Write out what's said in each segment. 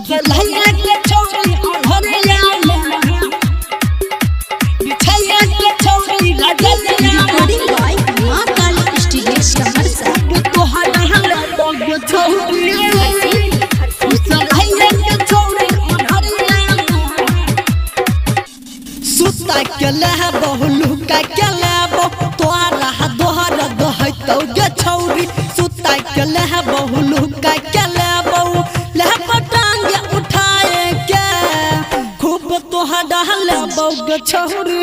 फुसलाइए के छोरी अनहरिया में बिछाइए के छोरी रजलिया रिकॉर्डिंग बाय मां काली स्टूडियो सहरसा। तोहरा हमरा बग छोरी फुसलाइए के छोरी अनहरिया में सुता के लहबो लुका के लहबो तोहरा दोहर दोहतो गे छोरी सुता के लहबो लुका के लहबो लहबो टांग उठाए के खूब तोहरा लहबो गे छोरी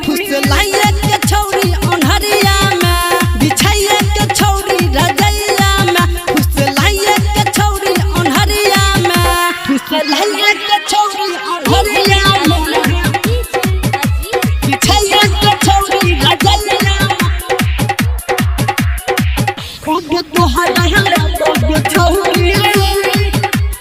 फुसलाइए के छोरी अनहरिया में बिछाइए के छोरी रजलिया में फुसलाइए के छोरी अनहरिया में फुसलाइए के छोरी अनहरिया में बिछाइए के छोरी रजलिया खूब तोहरा लहबो गे छोरी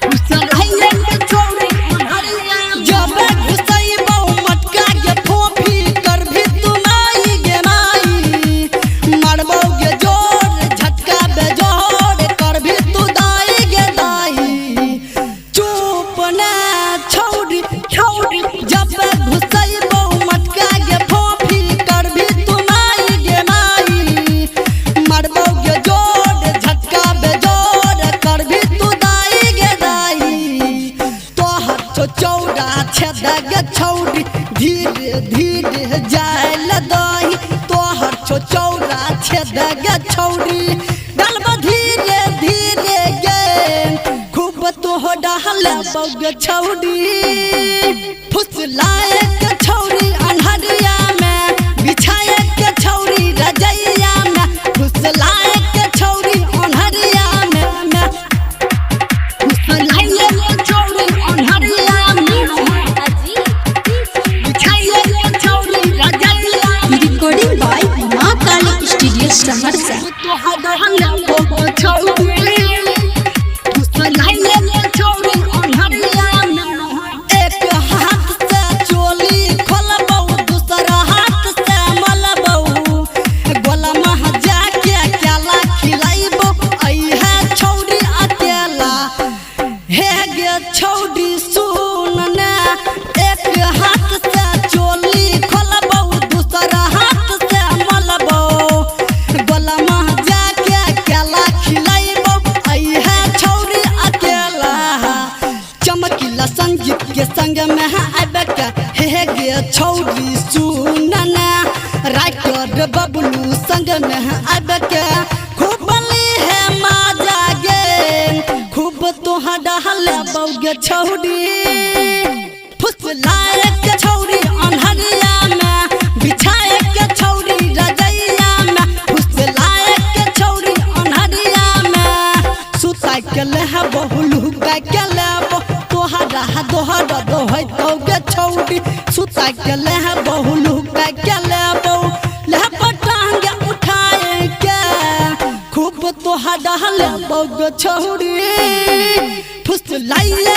फुसलाइए के छोरी अनहरिया जब घुसैबो मटका के फोफी करभी तू नाई गे नाई मारबो गे जोर झटका बेजोर करभी तू दाई गे दाई चुप ना छोरी छोरी जब घुसैबो मटका के फोफी करभी तू नाई गे नाई मारबो गे जोर झटका बेजोर करभी तू दाई गे दाई तोहर चौड़ा छेदा गे छौरी धीरे धीरे जाए लदाई तोहर चौड़ा छेदा गे छौरी डालबो धीरे धीरे गे खूब तोहरा लहबो गे छौरी फुसलाए के छौरी अनहरिया में बिछाए के छौरी रजैया में फुसलाए के छौरी अनहरिया में फुसलाइए के छौरी अनहरिया में बिछाइए के छौरी रजलिया में रिकॉर्डिंग बाय मां काली स्टूडियो सहरसा। तोहरा लहबो गे छौरी फुसलाइए के छौरी अनहरिया में एक हाथ से चोली खोलबो दूसरा हाथ से मलबो गोला मह जाके केला खिलाइबो अइहे छौरी अकेला हे गे छौरी सुन ना एक हाथ से चोली खोलबो दूसरा हाथ से मलबो गोला मह जाके केला खिलाइबो अइहे छौरी अकेला चमकीला संगीत के संग में आबे के हे गे छौरी सुन ना राइटर बबलू संग में आबे के खूब बली है माजा गे खूब तोहरा लहबो गे छौरी फुसलाए के छौरी अनहरिया में बिछाए के छौरी रजैया में फुसलाए के छौरी अनहरिया में सुता के लहबो लुका के लहबो तोहरा दोहर दोहतो गे छौरी सुता के लहबो लुका के लहबो लहबो टांग उठाए के खूब तोहरा लहबो गे छौरी फुसलाइए